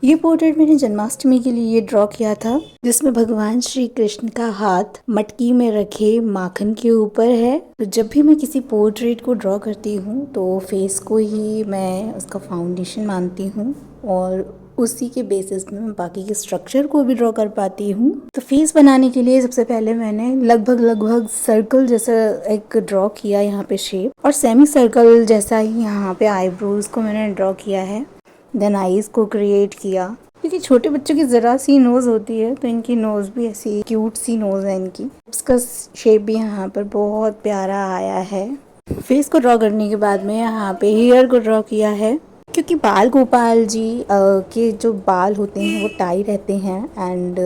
ये पोर्ट्रेट मैंने जन्माष्टमी के लिए ड्रॉ किया था, जिसमें भगवान श्री कृष्ण का हाथ मटकी में रखे माखन के ऊपर है। तो जब भी मैं किसी पोर्ट्रेट को ड्रॉ करती हूँ तो फेस को ही मैं उसका फाउंडेशन मानती हूँ और उसी के बेसिस में मैं बाकी के स्ट्रक्चर को भी ड्रॉ कर पाती हूँ। तो फेस बनाने के लिए सबसे पहले मैंने लगभग सर्कल जैसा एक ड्रॉ किया यहाँ पे शेप, और सेमी सर्कल जैसा ही यहाँ पे आईब्रोज को मैंने ड्रॉ किया है। देन आईज को क्रिएट किया, क्योंकि छोटे बच्चों की ज़रा सी नोज़ होती है तो इनकी नोज़ भी ऐसी क्यूट सी नोज़ है इनकी। इसका शेप भी यहाँ पर बहुत प्यारा आया है। फेस को ड्रॉ करने के बाद में यहाँ पे हेयर को ड्रॉ किया है, क्योंकि बाल गोपाल जी के जो बाल होते हैं वो टाई रहते हैं एंड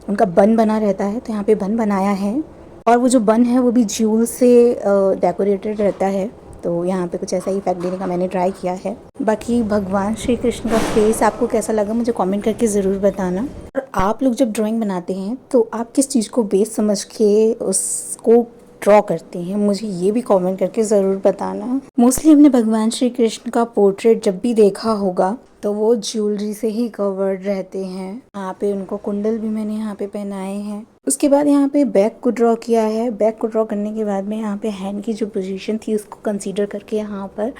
उनका बन बना रहता है, तो यहाँ पे बन बनाया है। और वो जो बन है वो भी ज्यूल से डेकोरेटेड रहता है, तो यहाँ पे कुछ ऐसा ही इफेक्ट देने का मैंने ट्राई किया है। बाकी भगवान श्री कृष्ण का फेस आपको कैसा लगा मुझे कमेंट करके ज़रूर बताना। और आप लोग जब ड्राइंग बनाते हैं तो आप किस चीज़ को बेस समझ के उसको ड्रॉ करते हैं, मुझे ये भी कमेंट करके ज़रूर बताना। मोस्टली हमने भगवान श्री कृष्ण का पोर्ट्रेट जब भी देखा होगा तो वो ज्वेलरी से ही कवर्ड रहते हैं। यहाँ पे उनको कुंडल भी मैंने यहाँ पे पहनाए हैं। उसके बाद यहाँ पे बैक को ड्रॉ किया है। बैक को ड्रॉ करने के बाद में यहाँ पे हैंड की जो पोजीशन थी उसको कंसीडर करके यहाँ पर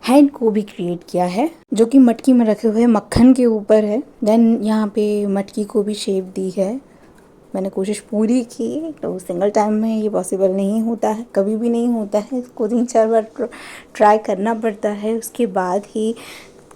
हैंड को भी क्रिएट किया है, जो कि मटकी में रखे हुए मक्खन के ऊपर है। देन यहाँ पे मटकी को भी शेप दी है। मैंने कोशिश पूरी की, तो सिंगल टाइम में ये पॉसिबल नहीं होता है, कभी भी नहीं होता है, इसको 3-4 बार ट्राई करना पड़ता है, उसके बाद ही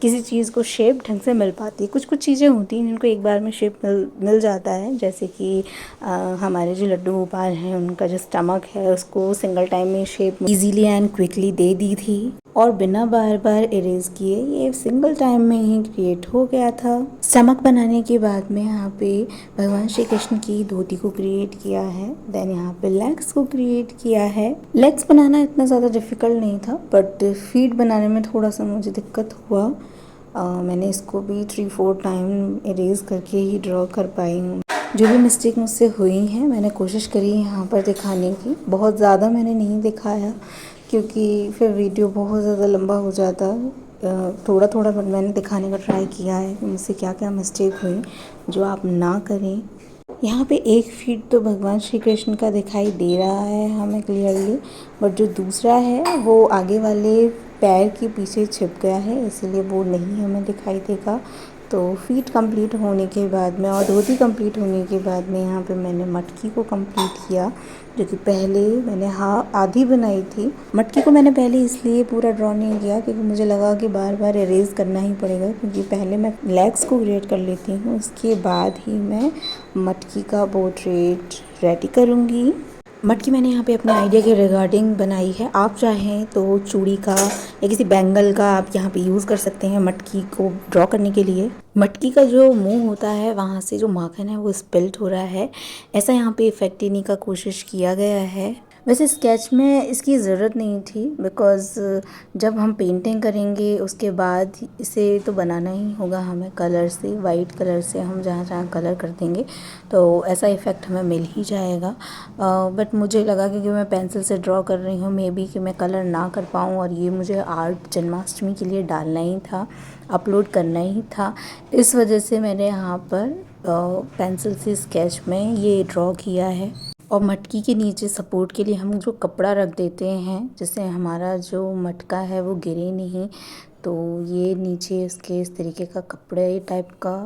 किसी चीज़ को शेप ढंग से मिल पाती है। कुछ कुछ चीज़ें होती हैं जिनको एक बार में शेप मिल जाता है, जैसे कि हमारे जो लड्डू गोपाल हैं उनका जो स्टमक है उसको सिंगल टाइम में शेप इजीली एंड क्विकली दे दी थी, और बिना बार बार इरेज किए ये सिंगल टाइम में ही क्रिएट हो गया था। स्टमक बनाने के बाद में यहाँ पे भगवान श्री कृष्ण की धोती को क्रिएट किया है। देन यहाँ पे लेग्स को क्रिएट किया है। लेग्स बनाना इतना ज़्यादा डिफ़िकल्ट नहीं था, बट फीट बनाने में थोड़ा सा मुझे दिक्कत हुआ। मैंने इसको भी 3-4 टाइम इरेज करके ही ड्रॉ कर पाई हूँ। जो भी मिस्टेक मुझसे हुई हैं मैंने कोशिश करी यहाँ पर दिखाने की। बहुत ज़्यादा मैंने नहीं दिखाया क्योंकि फिर वीडियो बहुत ज़्यादा लंबा हो जाता। थोड़ा थोड़ा बट मैंने दिखाने का ट्राई किया है कि मुझसे क्या क्या मिस्टेक हुई, जो आप ना करें। यहाँ पे एक फीट तो भगवान श्री कृष्ण का दिखाई दे रहा है हमें क्लियरली, बट जो दूसरा है वो आगे वाले पैर के पीछे छिप गया है, इसलिए वो नहीं हमें दिखाई देगा। तो फीट कंप्लीट होने के बाद में और धोती कंप्लीट होने के बाद में यहाँ पे मैंने मटकी को कंप्लीट किया, जो कि पहले मैंने आधी बनाई थी। मटकी को मैंने पहले इसलिए पूरा ड्रॉ नहीं किया क्योंकि मुझे लगा कि बार बार इरेज करना ही पड़ेगा, क्योंकि पहले मैं लेग्स को क्रिएट कर लेती हूँ, उसके बाद ही मैं मटकी का पोर्ट्रेट रेडी करूँगी। मटकी मैंने यहाँ पे अपने आइडिया के रिगार्डिंग बनाई है। आप चाहें तो चूड़ी का या किसी बैंगल का आप यहाँ पे यूज़ कर सकते हैं मटकी को ड्रॉ करने के लिए। मटकी का जो मुंह होता है वहाँ से जो माखन है वो स्पिल्ट हो रहा है, ऐसा यहाँ पे इफेक्ट देने का कोशिश किया गया है। वैसे स्केच में इसकी ज़रूरत नहीं थी, बिकॉज़ जब हम पेंटिंग करेंगे उसके बाद इसे तो बनाना ही होगा हमें कलर से, वाइट कलर से हम जहाँ जहाँ कलर कर देंगे तो ऐसा इफ़ेक्ट हमें मिल ही जाएगा। बट मुझे लगा कि मैं पेंसिल से ड्रॉ कर रही हूँ, मे बी कि मैं कलर ना कर पाऊँ, और ये मुझे आर्ट जन्माष्टमी के लिए डालना ही था, अपलोड करना ही था। इस वजह से मैंने यहाँ पर पेंसिल से स्केच में ये ड्रॉ किया है। और मटकी के नीचे सपोर्ट के लिए हम जो कपड़ा रख देते हैं जिससे हमारा जो मटका है वो गिरे नहीं, तो ये नीचे इसके इस तरीके का कपड़े टाइप का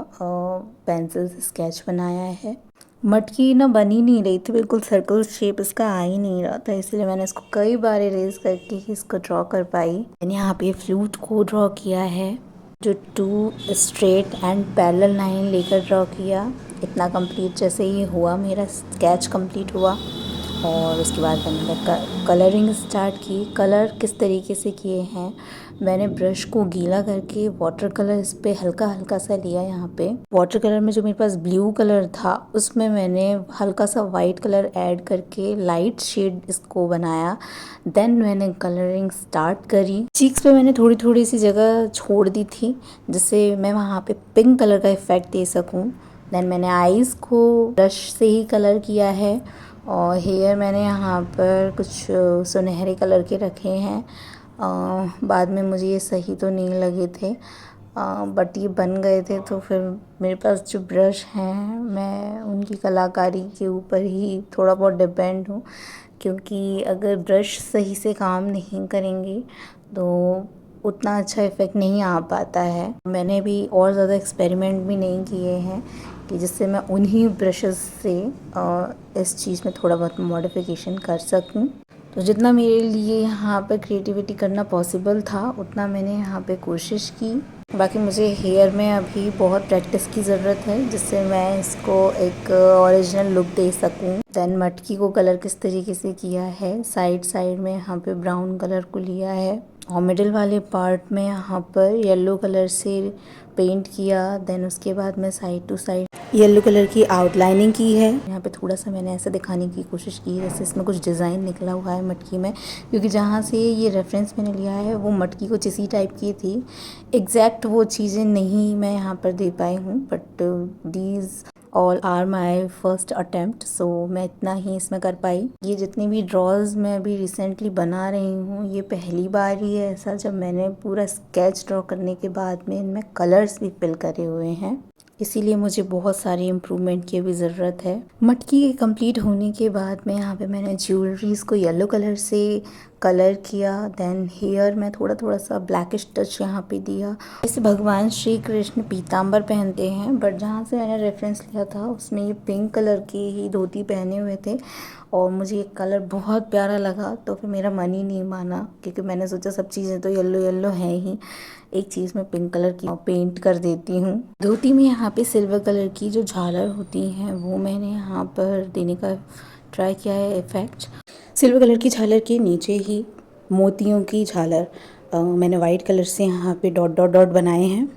पेंसिल से स्केच बनाया है। मटकी ना बन ही नहीं रही थी, बिल्कुल सर्कल शेप इसका आ ही नहीं रहा था, इसलिए मैंने इसको कई बार इरेज करके ही इसको ड्रॉ कर पाई। मैंने यहाँ पे फ्लूट को ड्रॉ किया है, जो 2 स्ट्रेट एंड पैरेलल लाइन लेकर ड्रॉ किया। इतना कंप्लीट जैसे ही हुआ मेरा स्केच कंप्लीट हुआ, और उसके बाद मैंने कलरिंग स्टार्ट की। कलर किस तरीके से किए हैं, मैंने ब्रश को गीला करके वाटर कलर इस पर हल्का हल्का सा लिया। यहाँ पे वाटर कलर में जो मेरे पास ब्लू कलर था उसमें मैंने हल्का सा वाइट कलर ऐड करके लाइट शेड इसको बनाया। देन मैंने कलरिंग स्टार्ट करी। चीक्स पे मैंने थोड़ी थोड़ी सी जगह छोड़ दी थी जिससे मैं वहाँ पे पिंक कलर का इफ़ेक्ट दे सकूँ। देन मैंने आईज़ को ब्रश से ही कलर किया है, और हेयर मैंने यहाँ पर कुछ सुनहरे कलर के रखे हैं। बाद में मुझे ये सही तो नहीं लगे थे, बट ये बन गए थे। तो फिर मेरे पास जो ब्रश हैं मैं उनकी कलाकारी के ऊपर ही थोड़ा बहुत डिपेंड हूँ, क्योंकि अगर ब्रश सही से काम नहीं करेंगे तो उतना अच्छा इफ़ेक्ट नहीं आ पाता है। मैंने भी और ज़्यादा एक्सपेरिमेंट भी नहीं किए हैं कि जिससे मैं उन्हीं ब्रशेस से इस चीज़ में थोड़ा बहुत मॉडिफिकेशन कर सकूं। तो जितना मेरे लिए यहाँ पर क्रिएटिविटी करना पॉसिबल था उतना मैंने यहाँ पे कोशिश की। बाकी मुझे हेयर में अभी बहुत प्रैक्टिस की ज़रूरत है जिससे मैं इसको एक ओरिजिनल लुक दे सकूं। देन मटकी को कलर किस तरीके से किया है, साइड में यहाँ पे ब्राउन कलर को लिया है और मिडिल वाले पार्ट में यहाँ पर येलो कलर से पेंट किया। देन उसके बाद मैं side to side yellow colour की आउटलाइनिंग की है। यहाँ पे थोड़ा सा मैंने ऐसा दिखाने की कोशिश की है जैसे इसमें कुछ डिज़ाइन निकला हुआ है मटकी में, क्योंकि जहाँ से ये रेफरेंस मैंने लिया है वो मटकी कुछ इसी टाइप की थी। एग्जैक्ट वो चीज़ें नहीं मैं यहाँ पर दे पाई हूँ, but these all are my first attempt, so मैं इतना ही इसमें कर पाई। ये जितनी भी ड्रॉज मैं अभी रिसेंटली बना रही हूँ ये पहली बार ही है ऐसा जब मैंने पूरा स्केच ड्रॉ करने के बाद में इनमें कलर्स भी फिल करे हुए हैं, इसीलिए मुझे बहुत सारी इम्प्रूवमेंट की भी ज़रूरत है। मटकी के कंप्लीट होने के बाद में यहाँ पे मैंने ज्वेलरीज को येलो कलर से कलर किया। देन हेयर में थोड़ा सा ब्लैकिश टच यहाँ पे दिया। जैसे भगवान श्री कृष्ण पीताम्बर पहनते हैं, बट जहाँ से मैंने रेफरेंस लिया था उसमें ये पिंक कलर की ही धोती पहने हुए थे और मुझे ये कलर बहुत प्यारा लगा। तो फिर मेरा मन ही नहीं माना, क्योंकि मैंने सोचा सब चीज़ें तो येलो हैं ही, एक चीज़ में पिंक कलर की पेंट कर देती हूँ। धोती में यहाँ पे सिल्वर कलर की जो झालर होती हैं वो मैंने यहाँ पर देने का ट्राई किया है इफ़ेक्ट। सिल्वर कलर की झालर के नीचे ही मोतियों की झालर मैंने वाइट कलर से यहाँ पे डॉट डॉट डॉट बनाए हैं।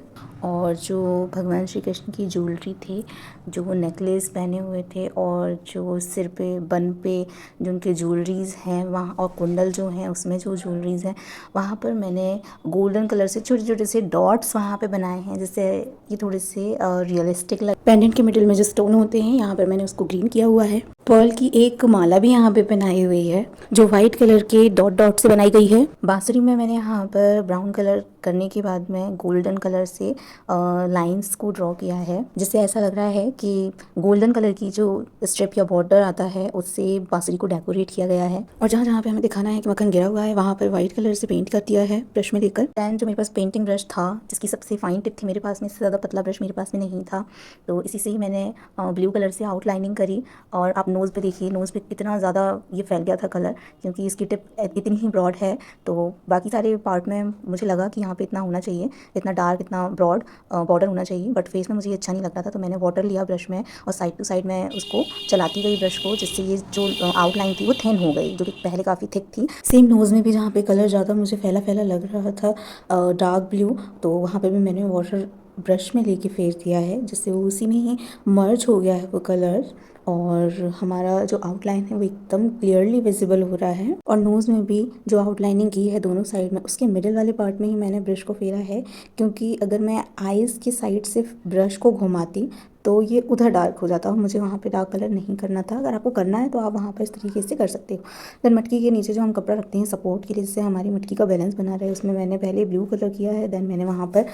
और जो भगवान श्री कृष्ण की ज्वेलरी थी, जो वो नेकलेस पहने हुए थे और जो सिर पे बन पे जो उनके ज्वेलरीज़ हैं वहाँ, और कुंडल जो हैं उसमें जो ज्वेलरीज़ हैं वहाँ पर मैंने गोल्डन कलर से छोटे छोटे से डॉट्स वहाँ पे बनाए हैं, जिससे ये थोड़े से रियलिस्टिक लग। पेंडेंट के मिडिल में जो स्टोन होते हैं यहाँ पर मैंने उसको ग्रीन किया हुआ है। पर्ल की एक माला भी यहाँ पे पहनाई हुई है जो वाइट कलर के डॉट डॉट से बनाई गई है। बांसुरी में मैंने यहाँ पर ब्राउन कलर करने के बाद में गोल्डन कलर से लाइंस को ड्रॉ किया है, जिससे ऐसा लग रहा है कि गोल्डन कलर की जो स्ट्रिप या बॉर्डर आता है उससे बांसुरी को डेकोरेट किया गया है। और जहाँ जहाँ पे हमें दिखाना है कि मक्खन गिरा हुआ है वहाँ पर व्हाइट कलर से पेंट कर दिया है ब्रश में लेकर। एंड जो मेरे पास पेंटिंग ब्रश था जिसकी सबसे फाइन टिप थी मेरे पास में, इससे ज़्यादा पतला ब्रश मेरे पास में नहीं था, तो इसी से ही मैंने ब्लू कलर से आउटलाइनिंग करी। और आप नोज़ पे देखिए, नोज़ पे कितना ज़्यादा ये फैल गया था कलर, क्योंकि इसकी टिप इतनी ही ब्रॉड है। तो बाकी सारे पार्ट में मुझे लगा कि यहाँ पे इतना होना चाहिए, इतना डार्क इतना ब्रॉड बॉर्डर होना चाहिए, बट फेस में मुझे अच्छा नहीं लग रहा था। तो मैंने वाटर लिया ब्रश में और साइड टू साइड में उसको चलाती गई ब्रश को, जिससे ये जो आउटलाइन थी वो थिन हो गई, जो कि पहले काफ़ी थिक थी। सेम नोज़ में भी जहाँ पे कलर ज़्यादा मुझे फैला फैला लग रहा था डार्क ब्लू, तो वहाँ पे भी मैंने वाटर ब्रश में लेके फेर दिया है, जिससे वो उसी में ही मर्ज हो गया है वो कलर और हमारा जो आउटलाइन है वो एकदम क्लियरली विजिबल हो रहा है। और नोज़ में भी जो आउटलाइनिंग की है दोनों साइड में, उसके मिडिल वाले पार्ट में ही मैंने ब्रश को फेरा है, क्योंकि अगर मैं आइज़ की साइड से ब्रश को घुमाती तो ये उधर डार्क हो जाता और मुझे वहाँ पे डार्क कलर नहीं करना था। अगर आपको करना है तो आप वहाँ पर इस तरीके से कर सकते हो। देन मटकी के नीचे जो हम कपड़ा रखते हैं सपोर्ट के लिए, जिससे हमारी मटकी का बैलेंस बना रहे, उसमें मैंने पहले ब्लू कलर किया है। देन मैंने वहाँ पर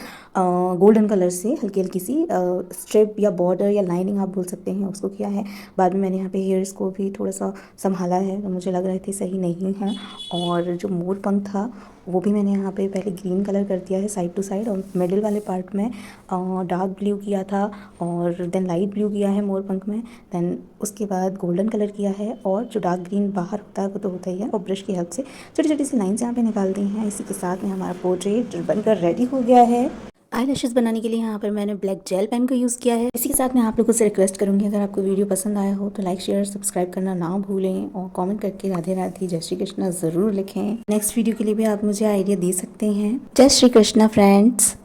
गोल्डन कलर से हल्की हल्की सी स्ट्रिप या बॉर्डर या लाइनिंग आप बोल सकते हैं उसको किया है। बाद में मैंने यहाँ पे हेयर्स को भी थोड़ा सा संभाला है, तो मुझे लग रहे थे सही नहीं है। और जो मोर पंख था वो भी मैंने यहाँ पे पहले ग्रीन कलर कर दिया है साइड टू साइड, और मिडिल वाले पार्ट में डार्क ब्लू किया था और देन लाइट ब्लू किया है मोर पंख में। देन उसके बाद गोल्डन कलर किया है और जो डार्क ग्रीन बाहर होता है वो तो होता ही है, और ब्रश की हेल्प से छोटी छोटी सी लाइन्स यहाँ पे निकाल दी हैं। इसी के साथ में हमारा पोर्ट्रेट बनकर रेडी हो गया है। आई लैशेस बनाने के लिए यहाँ पर मैंने ब्लैक जेल पेन का यूज़ किया है। इसी के साथ मैं आप लोगों से रिक्वेस्ट करूँगी, अगर आपको वीडियो पसंद आया हो तो लाइक शेयर सब्सक्राइब करना ना भूलें और कमेंट करके राधे राधे जय श्री कृष्णा ज़रूर लिखें। नेक्स्ट वीडियो के लिए भी आप मुझे आइडिया दे सकते हैं। जय श्री कृष्णा फ्रेंड्स।